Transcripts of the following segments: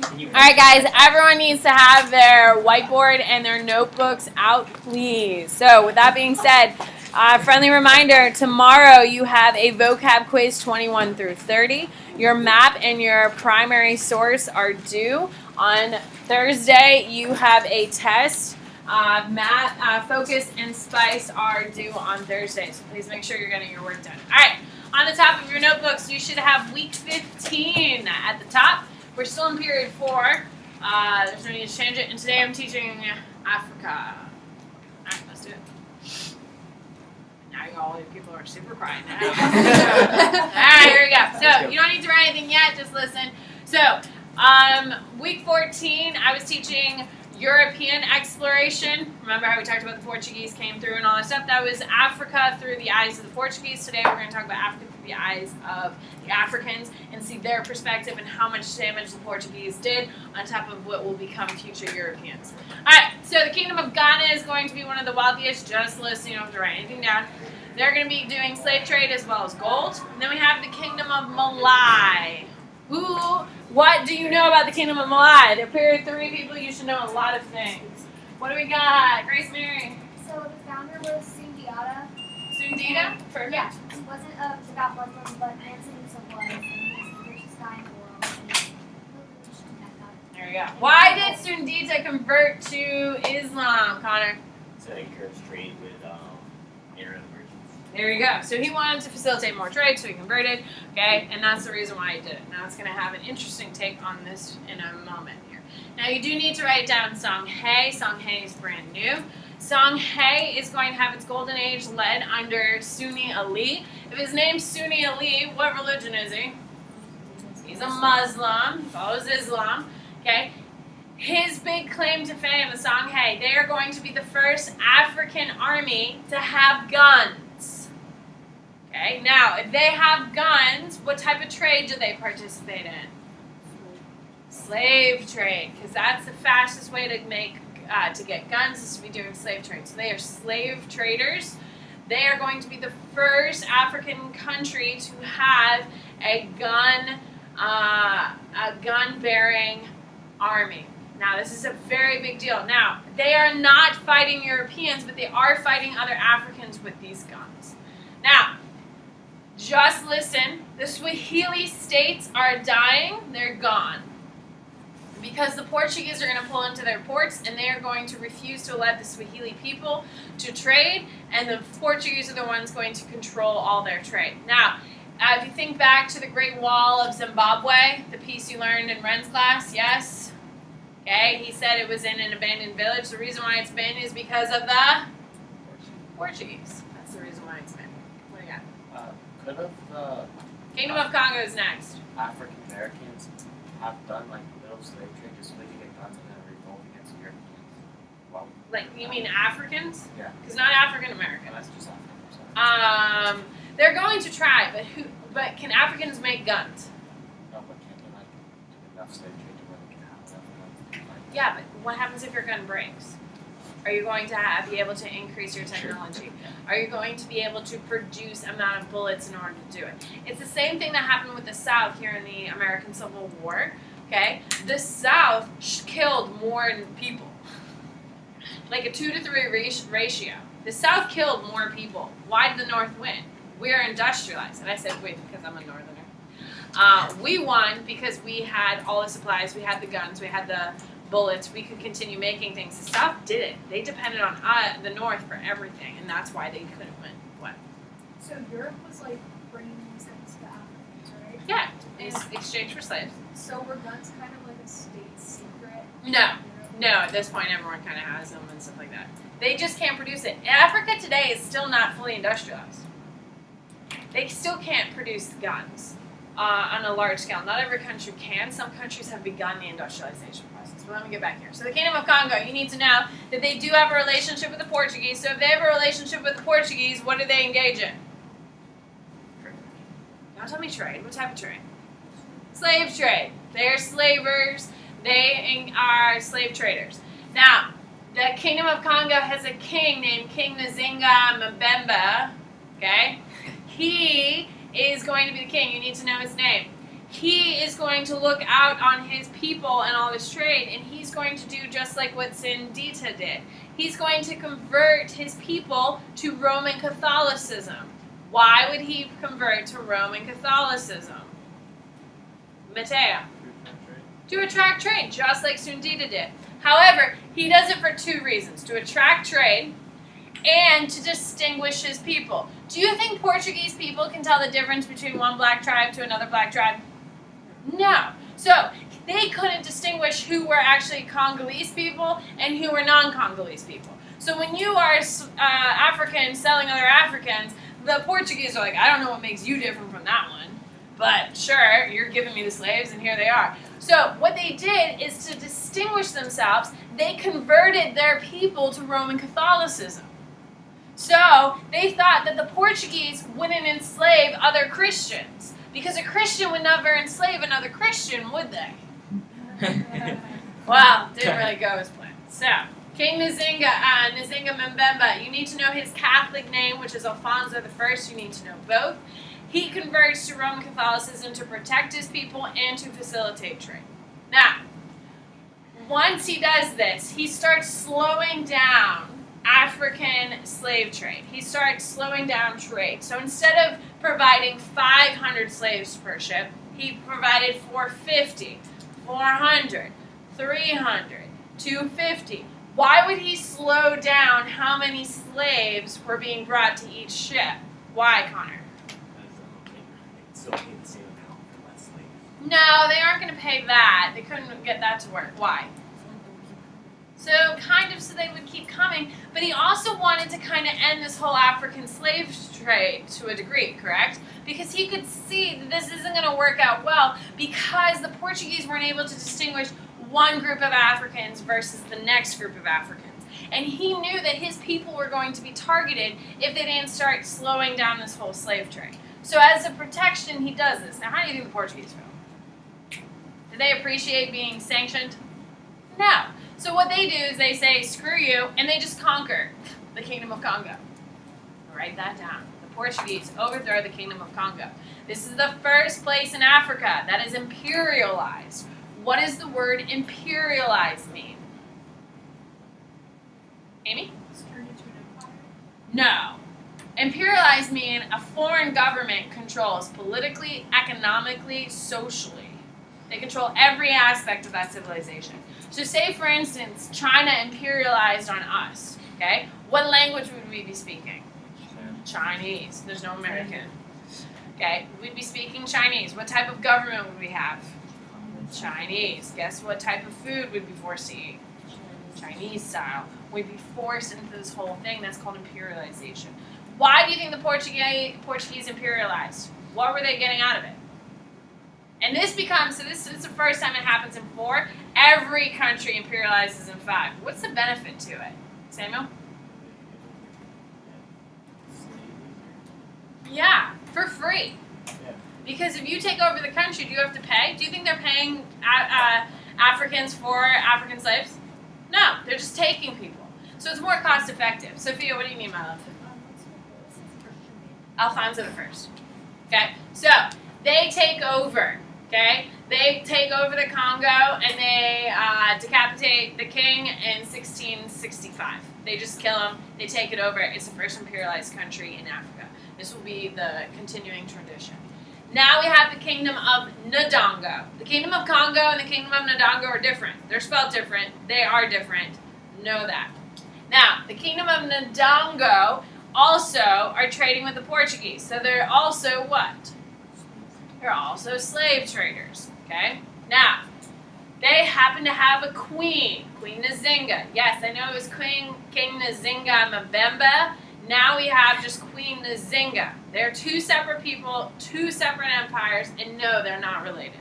All right, guys, everyone needs to have their whiteboard and their notebooks out, please. So with that being said, friendly reminder, tomorrow you have a vocab quiz 21 through 30. Your map and your primary source are due. On Thursday, you have a test. Math, focus, and spice are due on Thursday, so please make sure you're getting your work done. All right, on the top of your notebooks, you should have week 15 at the top. We're still in period 4. There's no need to change it. And today I'm teaching Africa. All right, let's do it. Now all you people are super quiet now. All right, here we go. So you don't need to write anything yet. Just listen. So week 14, I was teaching European exploration. Remember how we talked about the Portuguese came through and all that stuff? That was Africa through the eyes of the Portuguese. Today we're going to talk about Africa through the eyes of the Africans and see their perspective and how much damage the Portuguese did on top of what will become future Europeans. Alright, so the Kingdom of Ghana is going to be one of the wealthiest. Just listen, you don't have to write anything down. They're going to be doing slave trade as well as gold. And then we have the Kingdom of Malay. What do you know about the Kingdom of Malay? They're period 3 people. You should know a lot of things. What do we got? Grace Mary. So the founder was Sundiata. Sundita? Perfect. Yeah, he wasn't about Muslims, but Manson was, and he's the richest guy in the world. There we go. Why did Sundita convert to Islam, Connor? To encourage trade with Arab merchants. There you go. So he wanted to facilitate more trade, so he converted, okay? And that's the reason why he did it. Now it's going to have an interesting take on this in a moment here. Now you do need to write down Songhay. Songhay is brand new. Songhay is going to have its golden age led under Sunni Ali. If his name's Sunni Ali, what religion is he? He's a Muslim, follows Islam, okay? His big claim to fame, the Songhay, they are going to be the first African army to have guns. Okay, now, if they have guns, what type of trade do they participate in? Slave trade, because that's the fastest way to get guns is to be doing slave trade. So they are slave traders. They are going to be the first African country to have a gun-bearing army. Now, this is a very big deal. Now, they are not fighting Europeans, but they are fighting other Africans with these guns. Now, just listen. The Swahili states are dying. They're gone. Because the Portuguese are going to pull into their ports, and they are going to refuse to let the Swahili people to trade, and the Portuguese are the ones going to control all their trade. Now, if you think back to the Great Wall of Zimbabwe, the piece you learned in Ren's class, yes? Okay, he said it was in an abandoned village. The reason why it's been is because of the Portuguese. That's the reason why it's been. What do you got? Could have the Kingdom of Congo is next. African Americans have done like little slave trade just so they could get guns and then revolt against Europeans? Well, Like, you mean Africans? yeah, Because not African Americans. that's just African. They're going to try, but can Africans make guns? No, but can't they like do enough slave trade to where they can have enough guns? Like, Yeah, but what happens if your gun breaks? Are you going to be able to increase your technology? Are you going to be able to produce amount of bullets in order to do it? It's the same thing that happened with the South here in the American Civil War. Okay, the South killed more people, like a 2 to 3 ratio. The South killed more people. Why did the North win? We are industrialized, and I said we because I'm a Northerner. We won because we had all the supplies, we had the guns, we had the bullets, we could continue making things. The South didn't. They depended on the North for everything, and that's why they couldn't win. What? So Europe was like bringing these things to Africans, right? Yeah, it's exchange for slaves. So were guns kind of like a state secret? No, at this point everyone kind of has them and stuff like that. They just can't produce it. Africa today is still not fully industrialized. They still can't produce guns on a large scale. Not every country can. Some countries have begun the industrialization process. But let me get back here. So the Kingdom of Congo, you need to know that they do have a relationship with the Portuguese. So if they have a relationship with the Portuguese, what do they engage in? Don't tell me trade. What type of trade? Slave trade. They're slavers. They are slave traders. Now, the Kingdom of Congo has a king named King Nzinga Mbemba. Okay? He is going to be the king. You need to know his name. he is going to look out on his people and all this trade, and he's going to do just like what Sindita did. He's going to convert his people to Roman Catholicism. Why would he convert to Roman Catholicism? Matteo. To attract trade, just like Sundita did. However, he does it for two reasons. To attract trade and to distinguish his people. Do you think Portuguese people can tell the difference between one black tribe to another black tribe? No. So, they couldn't distinguish who were actually Congolese people and who were non-Congolese people. So when you are African selling other Africans, the Portuguese are like, I don't know what makes you different from that one. But sure, you're giving me the slaves, and here they are. So what they did is to distinguish themselves, they converted their people to Roman Catholicism. So they thought that the Portuguese wouldn't enslave other Christians, because a Christian would never enslave another Christian, would they? Well, didn't really go as planned. So, King Nzinga Mbemba, you need to know his Catholic name, which is Alfonso I. You need to know both. He converts to Roman Catholicism to protect his people and to facilitate trade. Now, once he does this, he starts slowing down African slave trade. He starts slowing down trade. So instead of providing 500 slaves per ship, he provided 450, 400, 300, 250. Why would he slow down how many slaves were being brought to each ship? Why, Connor? Still pay the same amount for less slaves. No, they aren't going to pay that. They couldn't get that to work. Why? So they would keep coming. But he also wanted to kind of end this whole African slave trade to a degree, correct? Because he could see that this isn't going to work out well because the Portuguese weren't able to distinguish one group of Africans versus the next group of Africans. And he knew that his people were going to be targeted if they didn't start slowing down this whole slave trade. So as a protection, he does this. Now, how do you think the Portuguese feel? Do they appreciate being sanctioned? No. So what they do is they say, screw you, and they just conquer the Kingdom of Congo. Write that down. The Portuguese overthrow the Kingdom of Congo. This is the first place in Africa that is imperialized. What does the word imperialized mean? Amy? Turn into an empire. No. Imperialized mean a foreign government controls politically, economically, socially. They control every aspect of that civilization. So say, for instance, China imperialized on us, okay? What language would we be speaking? Chinese. There's no American. Okay? We'd be speaking Chinese. What type of government would we have? Chinese. Guess what type of food we'd be forced to eat? Chinese style. We'd be forced into this whole thing that's called imperialization. Why do you think the Portuguese imperialized? What were they getting out of it? And this becomes, so this is the first time it happens in 4. Every country imperializes in 5. What's the benefit to it? Samuel? Yeah, for free. Because if you take over the country, do you have to pay? Do you think they're paying Africans for African slaves? No, they're just taking people. So it's more cost effective. Sophia, what do you mean, my love? Alfonso I. Okay, so they take over. Okay, they take over the Congo and they decapitate the king in 1665. They just kill him. They take it over. It's the first imperialized country in Africa. This will be the continuing tradition. Now we have the Kingdom of Ndongo. The Kingdom of Congo and the Kingdom of Ndongo are different. They're spelled different. They are different. Know that. Now, the Kingdom of Ndongo also are trading with the Portuguese. So they're also what? They're also slave traders. Okay? Now, they happen to have a queen, Queen Nzinga. Yes, I know it was King Nzinga Mbemba. Now we have just Queen Nzinga. They're two separate people, two separate empires, and no, they're not related.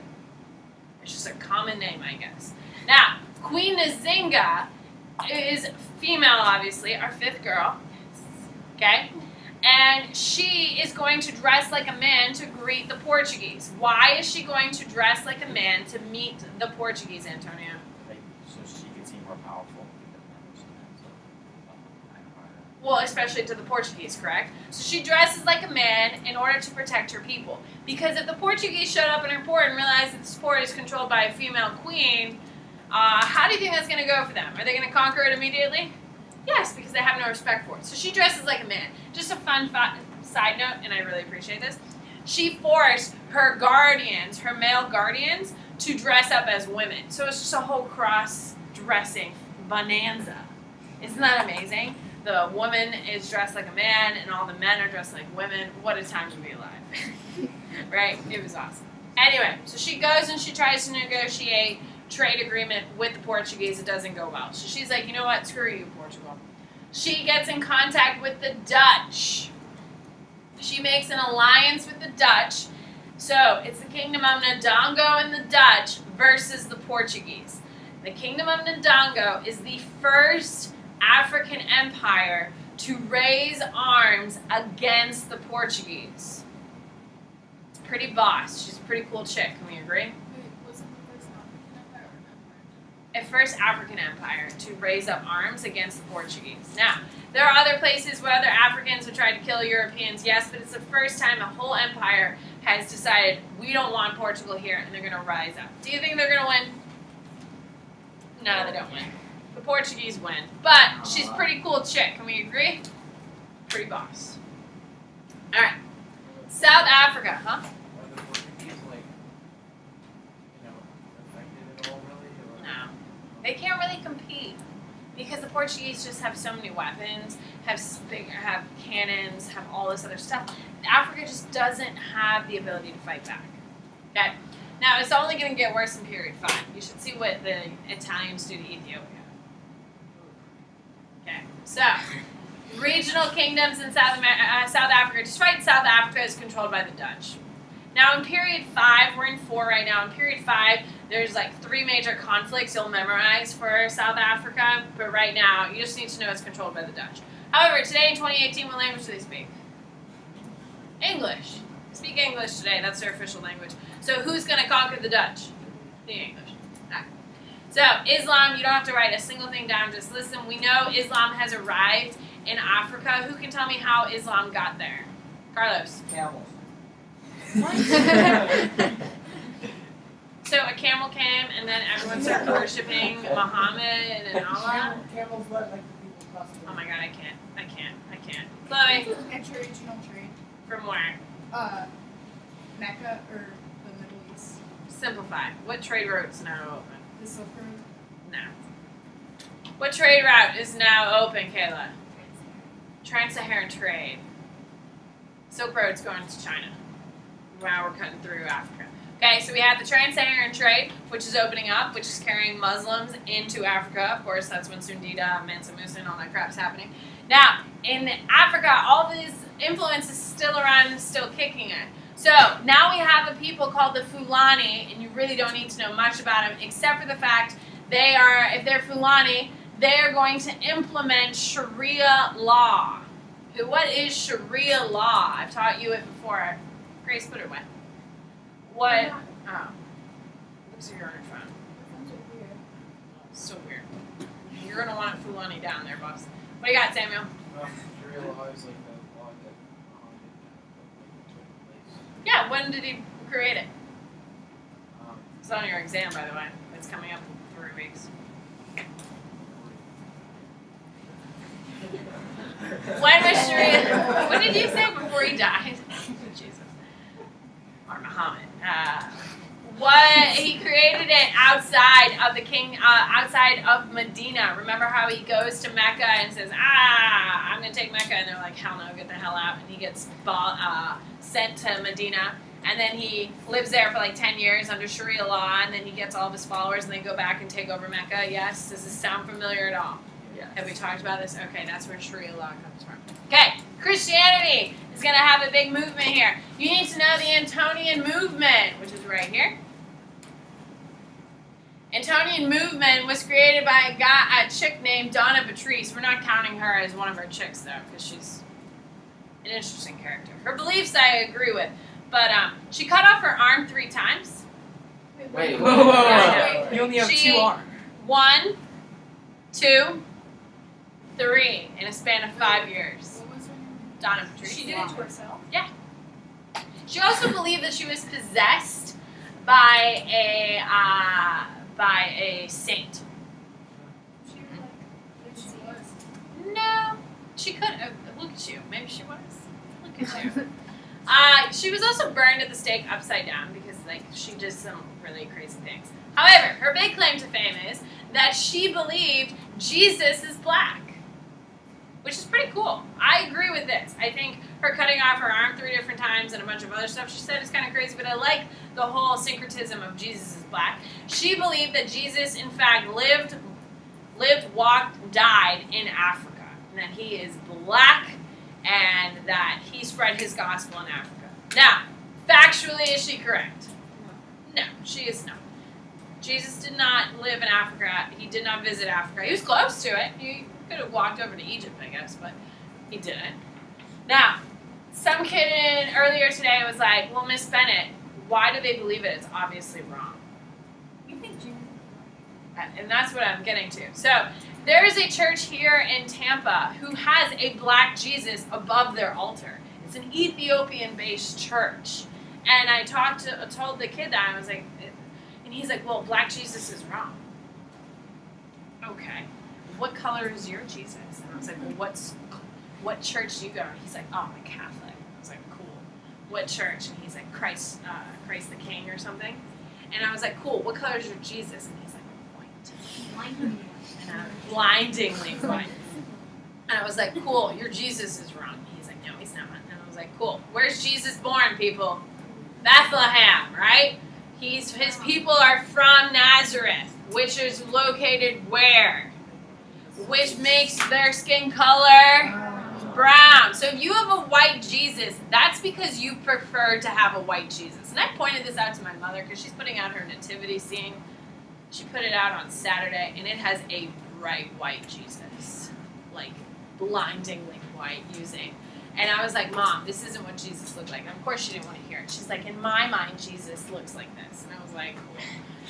It's just a common name, I guess. Now, Queen Nzinga is female, obviously, our 5th girl. Okay? And she is going to dress like a man to greet the Portuguese. Why is she going to dress like a man to meet the Portuguese, Antonio? Like, so she can seem more powerful. Well, especially to the Portuguese, correct? So she dresses like a man in order to protect her people. Because if the Portuguese showed up in her port and realized that this port is controlled by a female queen, how do you think that's going to go for them? Are they going to conquer it immediately? Yes, because they have no respect for it. So she dresses like a man. Just a fun side note, and I really appreciate this. She forced her guardians, her male guardians, to dress up as women. So it's just a whole cross-dressing bonanza. Isn't that amazing? The woman is dressed like a man, and all the men are dressed like women. What a time to be alive. Right? It was awesome. Anyway, so she goes and she tries to negotiate trade agreement with the Portuguese. It doesn't go well. So she's like, you know what? Screw you, Portugal. She gets in contact with the Dutch. She makes an alliance with the Dutch. So it's the Kingdom of Ndongo and the Dutch versus the Portuguese. The Kingdom of Ndongo is the first African empire to raise arms against the Portuguese. Pretty boss. She's a pretty cool chick. Can we agree? Wait, was it the first African empire or an empire? A first African empire to raise up arms against the Portuguese. Now, there are other places where other Africans have tried to kill Europeans, yes, but it's the first time a whole empire has decided we don't want Portugal here, and they're going to rise up. Do you think they're going to win? No, they don't win. The Portuguese win. But she's a pretty cool chick. Can we agree? Pretty boss. All right. South Africa, huh? Are the Portuguese affected at all really? Or? No. They can't really compete because the Portuguese just have so many weapons, have cannons, have all this other stuff. Africa just doesn't have the ability to fight back. Okay? Now, it's only going to get worse in period 5. You should see what the Italians do to Ethiopia. Okay, so regional kingdoms in South Africa. Despite South Africa is controlled by the Dutch. Now in period 5, we're in 4 right now. In period 5, there's like 3 major conflicts you'll memorize for South Africa. But right now, you just need to know it's controlled by the Dutch. However, today in 2018, what language do they speak? English. They speak English today. That's their official language. So who's going to conquer the Dutch? The English. Okay. So, Islam, you don't have to write a single thing down, just listen. We know Islam has arrived in Africa. Who can tell me how Islam got there? Carlos. Camels. So a camel came, and then everyone started worshipping Muhammad and Allah. Camels let like the people cross the Oh my god, I can't. Chloe, Interregional trade. from where? Mecca or the Middle East. Simplify. What trade routes now open? The Silk Road. No. What trade route is now open, Kayla? Trans-Saharan trade. Silk Road's going to China. Wow, we're cutting through Africa. Okay, so we have the Trans-Saharan trade, which is opening up, which is carrying Muslims into Africa. Of course, that's when Sundita, Mansa Musa, and all that crap's happening. Now, in Africa, all this influence is still around and still kicking it. So, now we have a people called the Fulani, and you really don't need to know much about them, except for the fact they are, if they're Fulani, they are going to implement Sharia law. What is Sharia law? I've taught you it before. Grace, put it away. What? Oh. Looks like you're on your phone. So weird. You're going to want Fulani down there, boss. What do you got, Samuel? Sharia law is like the law that took place. Yeah, when did he create it? It's on your exam, by the way. It's coming up in 3 weeks. When was Sharia? What did you say before he died? Jesus. Or Muhammad. What he created it outside of outside of Medina. Remember how he goes to Mecca and says, I'm going to take Mecca. And they're like, hell no, get the hell out. And he gets sent to Medina. And then he lives there for like 10 years under Sharia law. And then he gets all of his followers and they go back and take over Mecca. Yes? Does this sound familiar at all? Yes. Have we talked about this? Okay, that's where Sharia law comes from. Okay, Christianity is going to have a big movement here. You need to know the Antonian movement, which is right here. Antonian movement was created by a chick named Donna Patrice. We're not counting her as one of our chicks, though, because she's an interesting character. Her beliefs I agree with, but she cut off her arm 3 times. Wait. Yeah, You only have She- 2 arms. 1, 2, 3 in a span of 5 years. What was her name? Donna Patrice. She did it to herself? She also believed that she was possessed by a saint. She was like, she was. No, she could. Look at you. Maybe she was. Look at you. She was also burned at the stake upside down because, like, she did some really crazy things. However, her big claim to fame is that she believed Jesus is black, which is pretty cool. I agree with this. I think her cutting off her arm 3 different times and a bunch of other stuff she said is kind of crazy, but I like the whole syncretism of Jesus is black. She believed that Jesus, in fact, lived, walked, died in Africa, and that he is black, and that he spread his gospel in Africa. Now, factually, is she correct? No, she is not. Jesus did not live in Africa. He did not visit Africa. He was close to it. He could have walked over to Egypt, I guess, but he didn't. Now, some kid earlier today was like, well, Miss Bennett, why do they believe it? It's obviously wrong. You think Jesus? And that's what I'm getting to. So, there is a church here in Tampa who has a black Jesus above their altar. It's an Ethiopian-based church. And I told the kid that, I was like, and he's like, well, black Jesus is wrong. Okay. What color is your Jesus? And I was like, well, what church do you go to? He's like, oh, I'm a Catholic. I was like, cool. What church? And he's like, Christ the King or something. And I was like, cool. What color is your Jesus? And he's like, white. Blindingly white. And I was like, cool, your Jesus is wrong. He's like, no, he's not. And I was like, cool. Where's Jesus born, people? Bethlehem, right? His people are from Nazareth, which is located where? Which makes their skin color brown. So if you have a white Jesus, that's because you prefer to have a white Jesus. And I pointed this out to my mother because she's putting out her nativity scene. She put it out on Saturday, and it has a bright white Jesus, like blindingly white using. And I was like, Mom, this isn't what Jesus looked like. And of course she didn't want to hear it. She's like, in my mind, Jesus looks like this. And I was like, cool.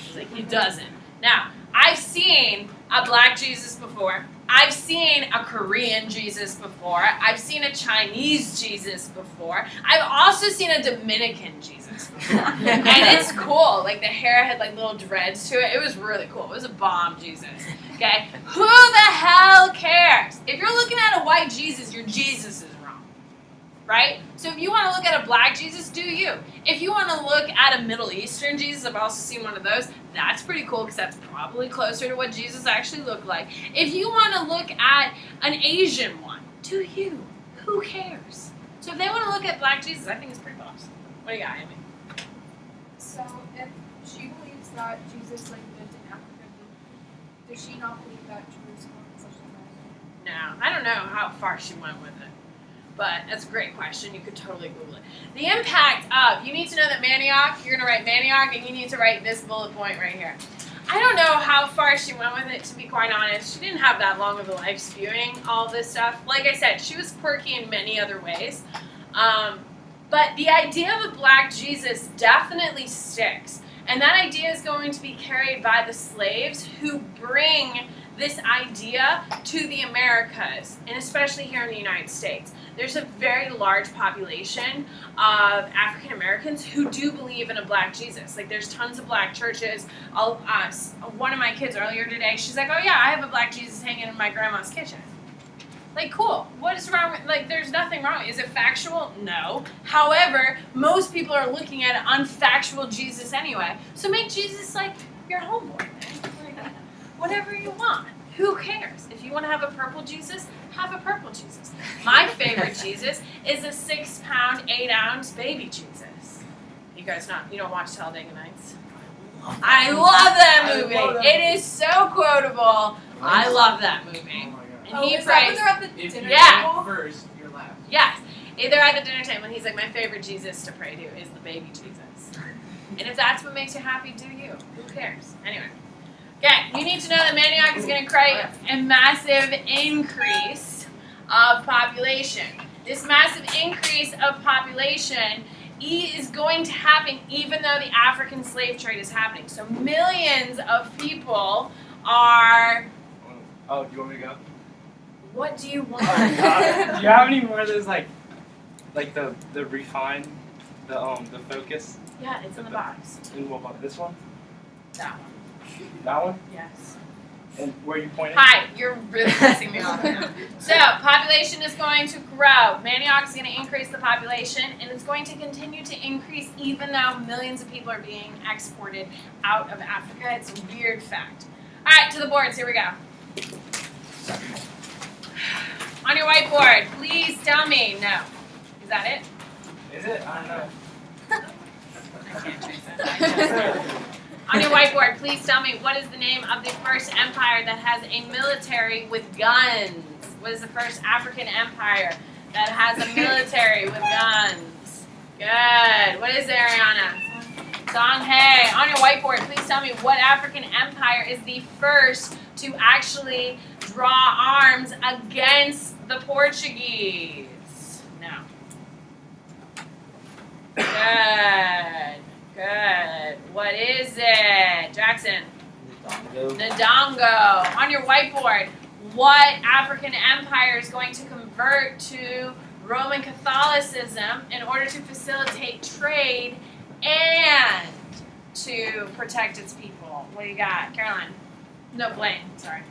She's like, he doesn't. Now, I've seen a black Jesus before. I've seen a Korean Jesus before. I've seen a Chinese Jesus before. I've also seen a Dominican Jesus before. And it's cool. Like, the hair had, like, little dreads to it. It was really cool. It was a bomb Jesus. Okay? Who the hell cares? If you're looking at a white Jesus, your Jesus is wrong. Right? So if you want to look at a black Jesus, do you. If you want to look at a Middle Eastern Jesus, I've also seen one of those. That's pretty cool because that's probably closer to what Jesus actually looked like. If you want to look at an Asian one, do you. Who cares? So if they want to look at black Jesus, I think it's pretty awesome. What do you got, Amy? So if she believes that Jesus like lived in Africa, does she not believe that Jerusalem is actually right? No, I don't know how far she went with it. But that's a great question. You could totally Google it. The impact of, you need to know that Manioc, you're going to write Manioc, and you need to write this bullet point right here. I don't know how far she went with it, to be quite honest. She didn't have that long of a life spewing all this stuff. Like I said, she was quirky in many other ways. But the idea of a black Jesus definitely sticks. And that idea is going to be carried by the slaves who bring this idea to the Americas, and especially here in the United States. There's a very large population of African Americans who do believe in a black Jesus. Like, there's tons of black churches. One of my kids earlier today, she's like, oh yeah, I have a black Jesus hanging in my grandma's kitchen. Like, cool. What is wrong with, like, there's nothing wrong. Is it factual? No. However, most people are looking at an unfactual Jesus anyway. So make Jesus, like, your homeboy, man. Like, whatever you want. Who cares? If you want to have a purple Jesus, have a purple Jesus. My favorite Jesus is a 6-pound, 8-ounce baby Jesus. You guys you don't watch Talladega Nights? I love that movie. It is so quotable. I love that movie. And he is that when prays. they're at the If dinner you're table? first, you're last. Yes. Either at the dinner table, and he's like, my favorite Jesus to pray to is the baby Jesus. And if that's what makes you happy, do you. Who cares? Anyway. Okay, you need to know that Manioc is going to create a massive increase of population. This massive increase of population is going to happen even though the African slave trade is happening. So millions of people are... Oh, do you want me to go? What do you want? Oh my God. Do you have any more of those like the refine, the focus? Yeah, it's in the box. And what about this one? That one. That one? Yes. And where are you pointing? Hi, you're really pissing me off now. So, population is going to grow. Manioc is going to increase the population, and it's going to continue to increase even though millions of people are being exported out of Africa. It's a weird fact. All right, to the boards. Here we go. On your whiteboard, please tell me. No. Is that it? Is it? I don't know. I can't trace it. On your whiteboard, please tell me what is the name of the first empire that has a military with guns? What is the first African empire that has a military with guns? Good. What is it, Ariana? Songhay. On your whiteboard, please tell me what African empire is the first to actually draw arms against the Portuguese? No. Good. Good. What is it? Jackson. Ndongo. On your whiteboard, what African empire is going to convert to Roman Catholicism in order to facilitate trade and to protect its people? What do you got? Caroline. No, Blaine. Sorry.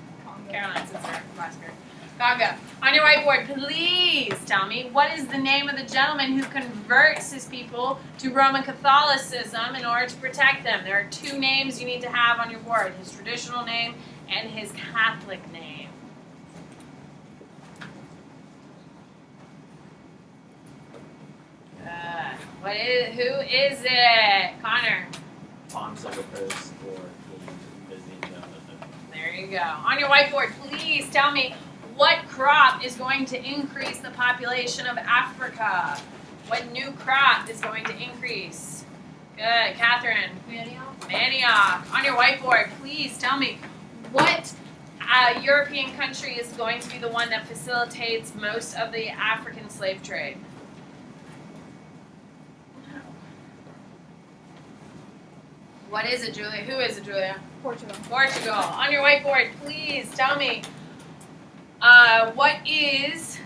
Caroline's sister. Last period. Congo. On your whiteboard, please tell me what is the name of the gentleman who converts his people to Roman Catholicism in order to protect them. There are two names you need to have on your board, his traditional name and his Catholic name. Who is it? Connor. Palms of the coast or visiting them. There you go. On your whiteboard, please tell me what crop is going to increase the population of Africa? What new crop is going to increase? Good. Catherine. Manioc. On your whiteboard, please tell me what European country is going to be the one that facilitates most of the African slave trade? What is it, Julia? Who is it, Julia? Portugal. Portugal. On your whiteboard, please tell me what is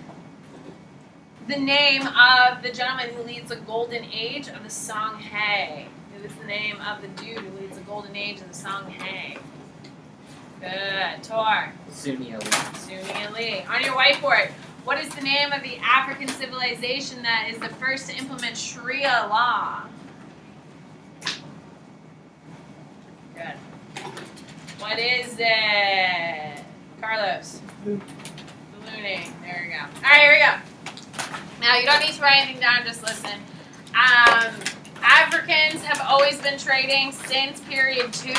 the name of the gentleman who leads the golden age of the Songhay? Who is the name of the dude who leads the golden age of the Songhay? Good. Tor. Sunni Ali. Sunni Ali. On your whiteboard, what is the name of the African civilization that is the first to implement Sharia law? Good. What is it? Carlos. Ballooning. There we go. All right, here we go. Now, you don't need to write anything down, just listen. Africans have always been trading since period 2.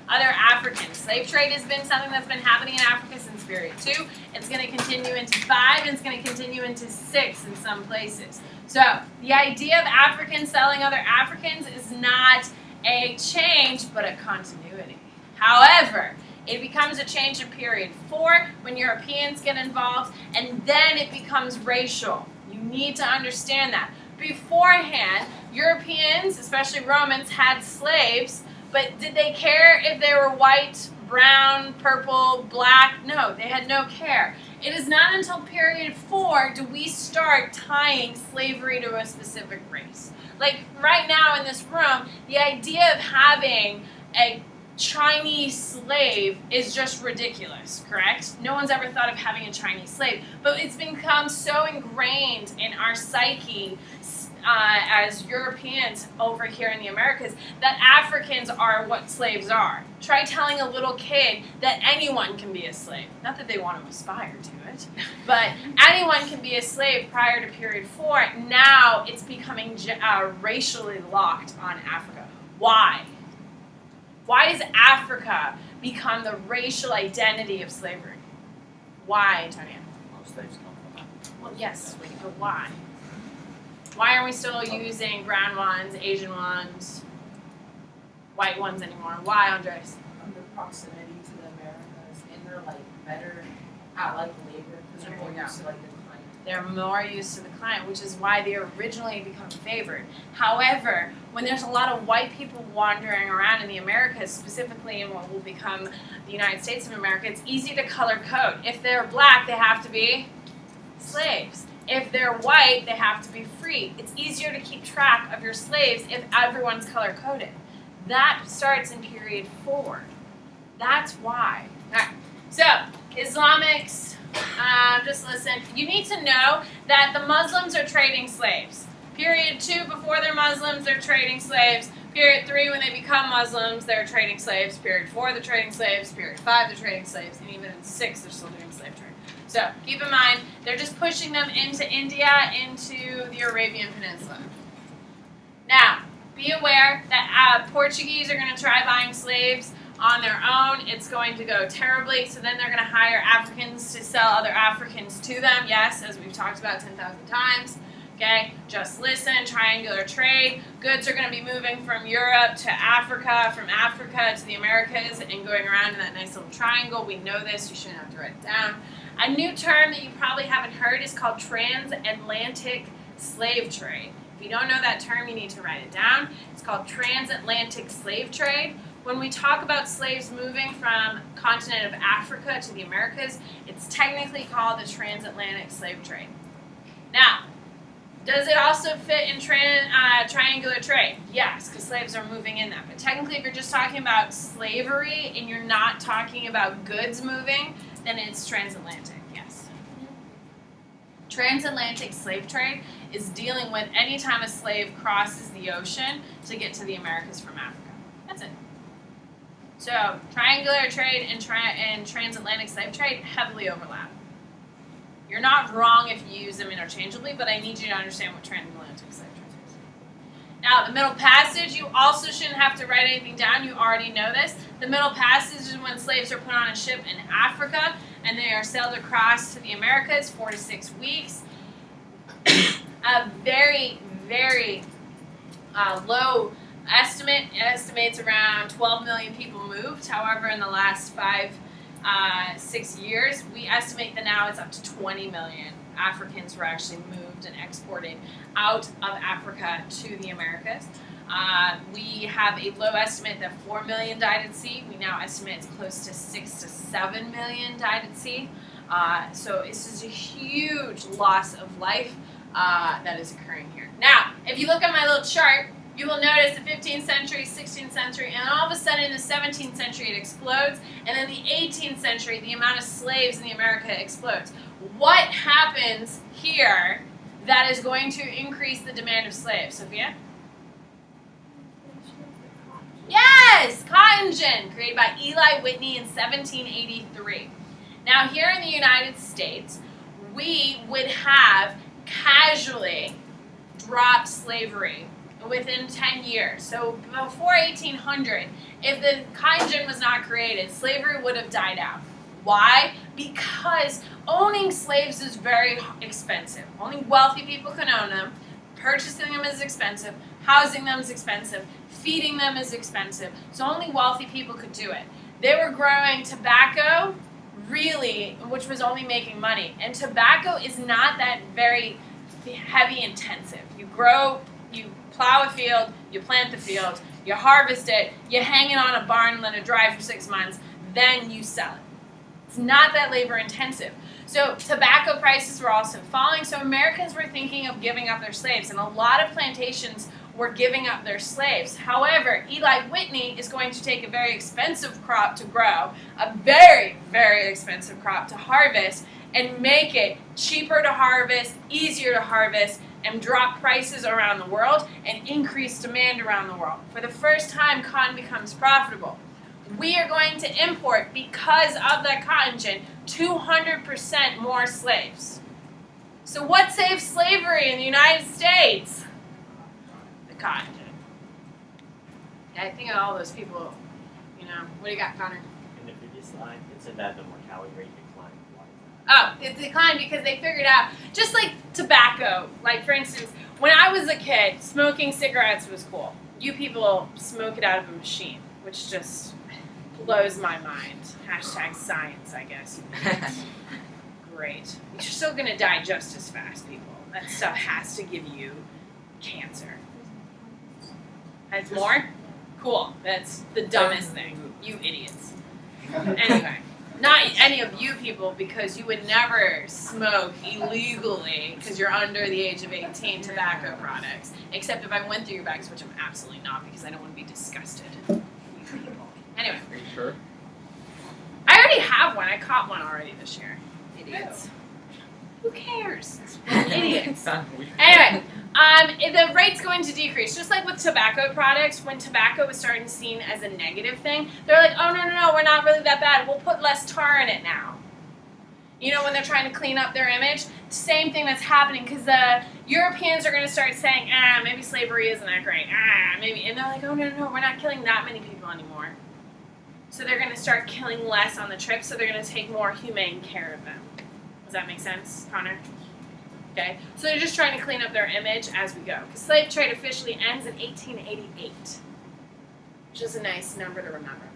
Other Africans. Slave trade has been something that's been happening in Africa since period 2. It's going to continue into 5, and it's going to continue into 6 in some places. So, the idea of Africans selling other Africans is not a change, but a continuity. However, it becomes a change in period 4 when Europeans get involved, and then it becomes racial. You need to understand that. Beforehand, Europeans, especially Romans, had slaves, but did they care if they were white, brown, purple, black? No, they had no care. It is not until period 4 do we start tying slavery to a specific race. Like right now in this room, the idea of having a Chinese slave is just ridiculous, correct? No one's ever thought of having a Chinese slave, but it's become so ingrained in our psyche as Europeans over here in the Americas that Africans are what slaves are. Try telling a little kid that anyone can be a slave. Not that they want to aspire to it, but anyone can be a slave prior to period 4. Now it's becoming racially locked on Africa. Why? Why does Africa become the racial identity of slavery? Why, Antonia? Most slaves come from that. Well, yes, but why? Why aren't we still using brown ones, Asian ones, white ones anymore? Why, Andres? Under proximity to the Americas, and they're like better at like labor because they're more used to like the climate. They're more used to the climate, which is why they originally become favored. However, when there's a lot of white people wandering around in the Americas, specifically in what will become the United States of America, it's easy to color code. If they're black, they have to be slaves. If they're white, they have to be free. It's easier to keep track of your slaves if everyone's color coded. That starts in period 4. That's why. All right. So, Islamics. Just listen. You need to know that the Muslims are trading slaves. Period 2, before they're Muslims, they're trading slaves. Period 3, when they become Muslims, they're trading slaves. Period 4, they're trading slaves. Period 5, they're trading slaves. And even in 6, they're still doing slave trade. So keep in mind, they're just pushing them into India, into the Arabian Peninsula. Now, be aware that Portuguese are going to try buying slaves on their own. It's going to go terribly. So then they're going to hire Africans to sell other Africans to them. Yes, as we've talked about 10,000 times. Okay, just listen, triangular trade. Goods are going to be moving from Europe to Africa, from Africa to the Americas, and going around in that nice little triangle. We know this. You shouldn't have to write it down. A new term that you probably haven't heard is called transatlantic slave trade. If you don't know that term, you need to write it down. It's called transatlantic slave trade. When we talk about slaves moving from the continent of Africa to the Americas, it's technically called the transatlantic slave trade. Now, does it also fit in triangular trade? Yes, because slaves are moving in that. But technically, if you're just talking about slavery and you're not talking about goods moving, then it's transatlantic, yes. Transatlantic slave trade is dealing with any time a slave crosses the ocean to get to the Americas from Africa. That's it. So, triangular trade and transatlantic slave trade heavily overlap. You're not wrong if you use them interchangeably, but I need you to understand what transatlantic slave trade is. Now, the Middle Passage, you also shouldn't have to write anything down. You already know this. The Middle Passage is when slaves are put on a ship in Africa and they are sailed across to the Americas, 4 to 6 weeks. A very, very low estimate. It estimates around 12 million people moved. However, in the last 6 years, we estimate that now it's up to 20 million Africans were actually moved and exported out of Africa to the Americas. We have a low estimate that 4 million died at sea. We now estimate it's close to 6 to 7 million died at sea. So this is a huge loss of life that is occurring here. Now, if you look at my little chart, you will notice the 15th century, 16th century, and all of a sudden in the 17th century it explodes, and then the 18th century, the amount of slaves in the America explodes. What happens here that is going to increase the demand of slaves? Sophia? Yes! Cotton gin, created by Eli Whitney in 1783. Now here in the United States, we would have casually dropped slavery within 10 years. So before 1800, if the cotton gin was not created, slavery would have died out. Why? Because owning slaves is very expensive. Only wealthy people can own them. Purchasing them is expensive. Housing them is expensive. Feeding them is expensive. So only wealthy people could do it. They were growing tobacco, really, which was only making money. And tobacco is not that very heavy intensive. You grow, you plow a field, you plant the field, you harvest it, you hang it on a barn, let it dry for 6 months, then you sell it. It's not that labor intensive. So tobacco prices were also falling, so Americans were thinking of giving up their slaves, and a lot of plantations were giving up their slaves. However, Eli Whitney is going to take a very expensive crop to grow, a very, very expensive crop to harvest, and make it cheaper to harvest, easier to harvest, and drop prices around the world and increase demand around the world. For the first time, cotton becomes profitable. We are going to import, because of that cotton gin, 200% more slaves. So what saved slavery in the United States? The cotton gin. I think of all those people, what do you got, Connor? In the previous slide, it said that the mortality rate declined. Why is Oh, that? it declined because they figured out, just like tobacco, like for instance, when I was a kid, smoking cigarettes was cool. You people smoke it out of a machine, which just blows my mind. # science, I guess. Great. You're still gonna die just as fast, people. That stuff has to give you cancer. Has more? Cool. That's the dumbest thing. You idiots. Anyway, not any of you people, because you would never smoke illegally because you're under the age of 18 tobacco products. Except if I went through your bags, which I'm absolutely not, because I don't want to be disgusted. You people. Anyway. Are you sure? I already have one. I caught one already this year. Idiots. Who cares? Idiots. Anyway, the rate's going to decrease. Just like with tobacco products, when tobacco was starting to be seen as a negative thing, they're like, oh, no, we're not really that bad. We'll put less tar in it now. You know, when they're trying to clean up their image? Same thing that's happening, because the Europeans are going to start saying, maybe slavery isn't that great. Maybe. And they're like, oh, no, we're not killing that many people anymore. So they're going to start killing less on the trip, so they're going to take more humane care of them. Does that make sense, Connor? Okay, so they're just trying to clean up their image as we go. Because slave trade officially ends in 1888, which is a nice number to remember.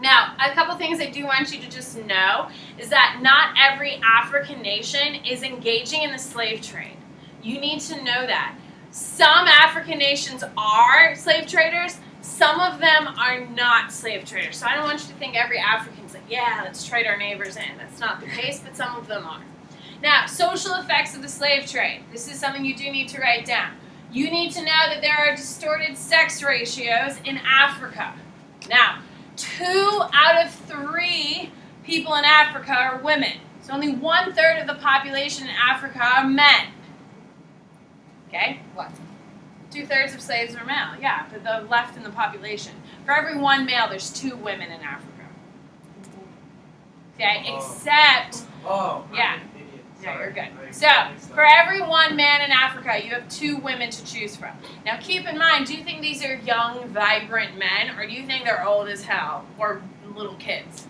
Now, a couple things I do want you to just know is that not every African nation is engaging in the slave trade. You need to know that. Some African nations are slave traders. Some of them are not slave traders. So I don't want you to think every African's like, yeah, let's trade our neighbors in. That's not the case, but some of them are. Now, social effects of the slave trade. This is something you do need to write down. You need to know that there are distorted sex ratios in Africa. Now, 2 out of 3 people in Africa are women. So only 1/3 of the population in Africa are men. Okay? What? 2/3 of slaves are male. Yeah, but the left in the population. For every 1 male, there's 2 women in Africa. Okay? Except... Yeah. Yeah, you're good. So, for every 1 man in Africa, you have 2 women to choose from. Now, keep in mind, do you think these are young, vibrant men, or do you think they're old as hell, or little kids?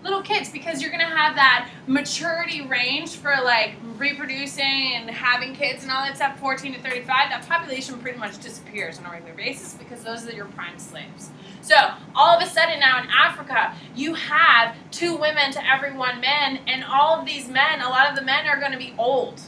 Little kids, because you're going to have that maturity range for, like, reproducing and having kids and all that stuff, 14 to 35. That population pretty much disappears on a regular basis because those are your prime slaves. So, all of a sudden now in Africa, you have 2 women to every 1 man, and all of these men, a lot of the men are going to be old,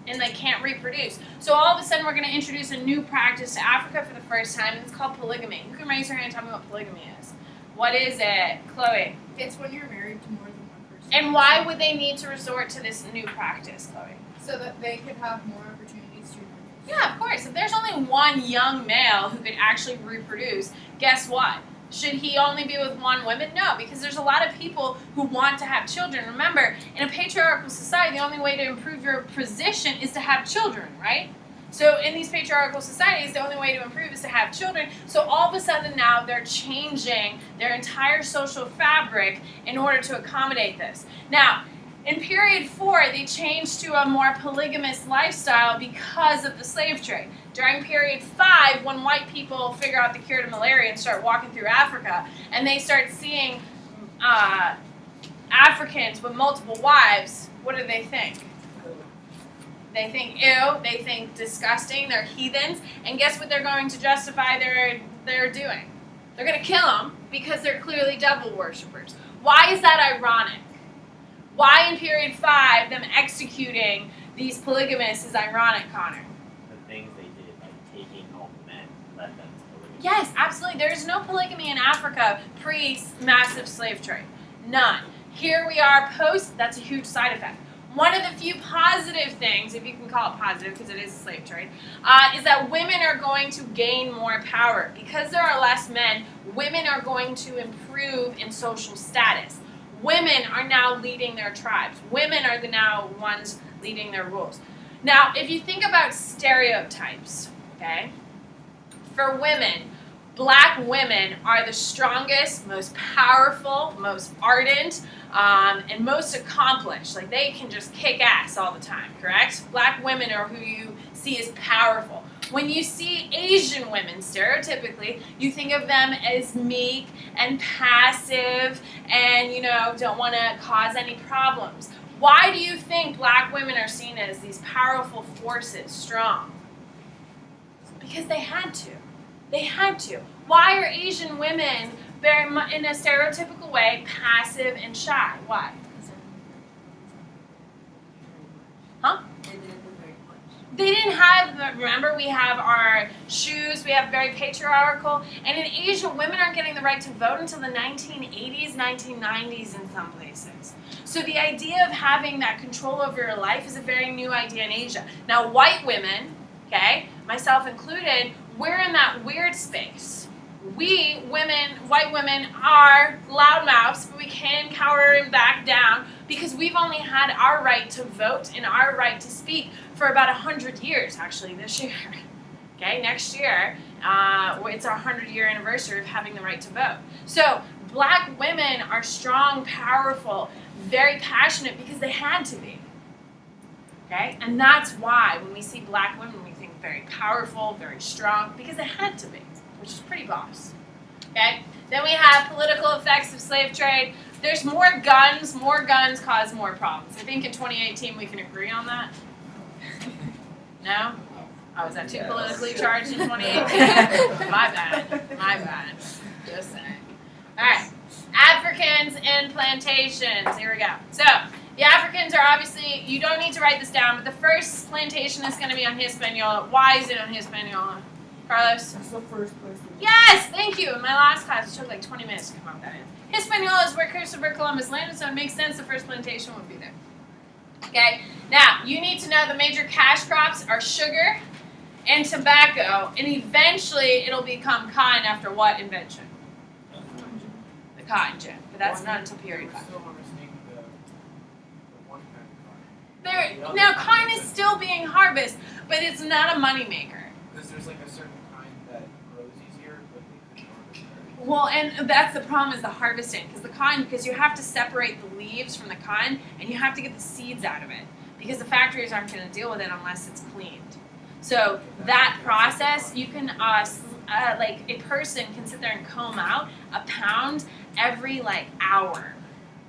and they can't reproduce. So all of a sudden, we're going to introduce a new practice to Africa for the first time, and it's called polygamy. You can raise your hand and tell me what polygamy is. What is it, Chloe? It's when you're married to more than one person. And why would they need to resort to this new practice, Chloe? So that they could have more opportunities to reproduce. Yeah, of course. If there's only 1 young male who could actually reproduce, guess what? Should he only be with 1 woman? No, because there's a lot of people who want to have children. Remember, in a patriarchal society, the only way to improve your position is to have children, right? So in these patriarchal societies, the only way to improve is to have children. So all of a sudden now they're changing their entire social fabric in order to accommodate this. Now, in period 4, they changed to a more polygamous lifestyle because of the slave trade. During period 5, when white people figure out the cure to malaria and start walking through Africa, and they start seeing Africans with multiple wives, what do they think? They think ew, they think disgusting, they're heathens, and guess what they're going to justify they're doing? They're going to kill them because they're clearly devil worshippers. Why is that ironic? Why in period 5 them executing these polygamists is ironic, Connor? The things they did, like taking home men, let them to polygamy. Yes, absolutely. There is no polygamy in Africa pre-massive slave trade. None. Here we are post, that's a huge side effect. One of the few positive things, if you can call it positive because it is a slave trade, is that women are going to gain more power. Because there are less men, women are going to improve in social status. Women are now leading their tribes. Women are the now ones leading their rules. Now, if you think about stereotypes, okay, for women, black women are the strongest, most powerful, most ardent, and most accomplished. Like, they can just kick ass all the time, correct? Black women are who you see as powerful. When you see Asian women, stereotypically, you think of them as meek and passive and, you know, don't want to cause any problems. Why do you think black women are seen as these powerful forces, strong? Because they had to. They had to. Why are Asian women, very much in a stereotypical way, passive and shy? Why? They didn't do very much. They didn't have, remember, we have our shoes, we have very patriarchal, and in Asia, women aren't getting the right to vote until the 1980s, 1990s in some places. So the idea of having that control over your life is a very new idea in Asia. Now, white women, okay, myself included, we're in that weird space. We, women, white women, are loudmouths, but we can cower and back down because we've only had our right to vote and our right to speak for about 100 years, actually, this year. Okay, next year, it's our 100-year anniversary of having the right to vote. So black women are strong, powerful, very passionate because they had to be. Okay, and that's why when we see black women, we think very powerful, very strong, because they had to be, which is pretty boss. Okay, then we have political effects of slave trade. There's more guns cause more problems. I think in 2018 we can agree on that. No? Oh, was that too politically charged in 2018? My bad. Just saying. All right, Africans in plantations. Here we go. So, the Africans are obviously, you don't need to write this down, but the first plantation is going to be on Hispaniola. Why is it on Hispaniola? Carlos? That's the first place. Yes, thank you. In my last class, it took like 20 minutes to come up with that answer. Hispaniola is where Christopher Columbus landed, so it makes sense the first plantation would be there. Okay, now, you need to know the major cash crops are sugar and tobacco, and eventually it'll become cotton after what invention? The cotton gin, but that's not until period 5. Now, cotton is still being harvested, but it's not a moneymaker. Because there's like a certain kind that grows easier, but they couldn't harvest it. Well, and that's the problem is the harvesting, because you have to separate the leaves from the cotton, and you have to get the seeds out of it, because the factories aren't going to deal with it unless it's cleaned. So that process, you can, like a person can sit there and comb out a pound every like hour,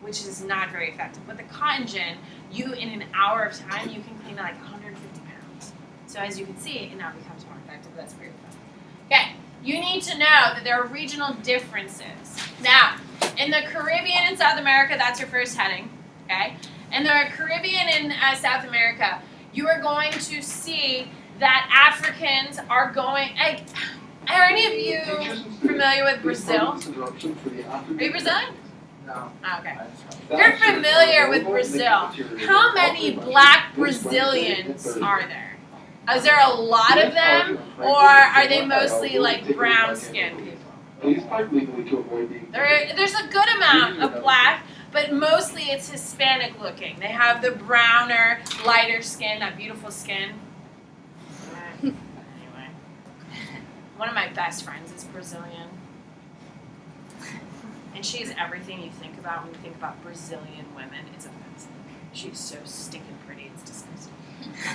which is not very effective. With the cotton gin, you in an hour of time, you can clean like 150 pounds. So as you can see, it now becomes more effective. That's very fun. Okay, you need to know that there are regional differences. Now, in the Caribbean and South America, that's your first heading. Okay, in the Caribbean and South America, you are going to see that Africans are going. Are any of you familiar with Brazil? Are you Brazilian? No. Oh, okay. You're familiar with Brazil. How many black Brazilians are there? Is there a lot of them, or are they mostly like brown-skinned people? There's a good amount of black, but mostly it's Hispanic-looking. They have the browner, lighter skin, that beautiful skin. Anyway, one of my best friends is Brazilian. And she's everything you think about when you think about Brazilian women. It's offensive. She's so stinking pretty, it's disgusting.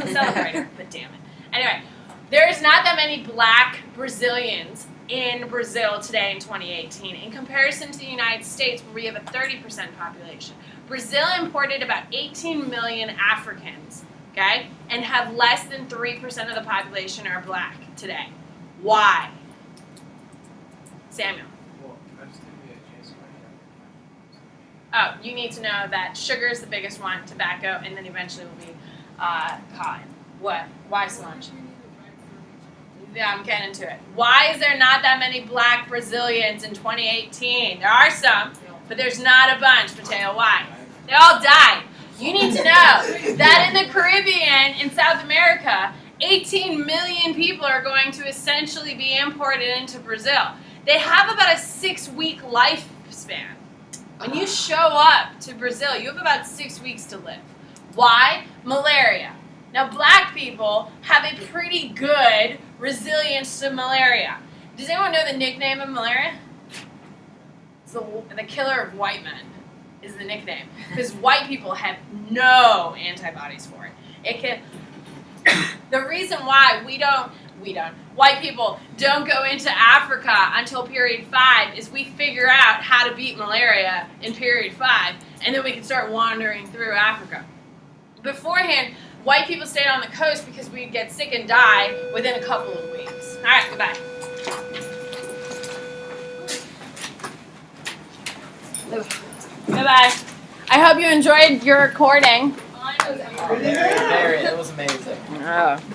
I celebrate her, but damn it. Anyway, there's not that many black Brazilians in Brazil today in 2018 in comparison to the United States, where we have a 30% population. Brazil imported about 18 million Africans, okay, and have less than 3% of the population are black today. Why? Samuel. Oh, you need to know that sugar is the biggest one, tobacco, and then eventually will be cotton. What? Why, Solange? Yeah, I'm getting into it. Why is there not that many black Brazilians in 2018? There are some, but there's not a bunch. Mateo, why? They all died. You need to know that in the Caribbean, in South America, 18 million people are going to essentially be imported into Brazil. They have about a 6-week lifespan. When you show up to Brazil, you have about 6 weeks to live. Why? Malaria. Now, black people have a pretty good resilience to malaria. Does anyone know the nickname of malaria? It's the killer of white men is the nickname. Because white people have no antibodies for it. It can. The reason why white people don't go into Africa until period 5 is we figure out how to beat malaria in period 5, and then we can start wandering through Africa. Beforehand, white people stayed on the coast because we'd get sick and die within a couple of weeks. All right, goodbye. Goodbye. I hope you enjoyed your recording. Very Oh.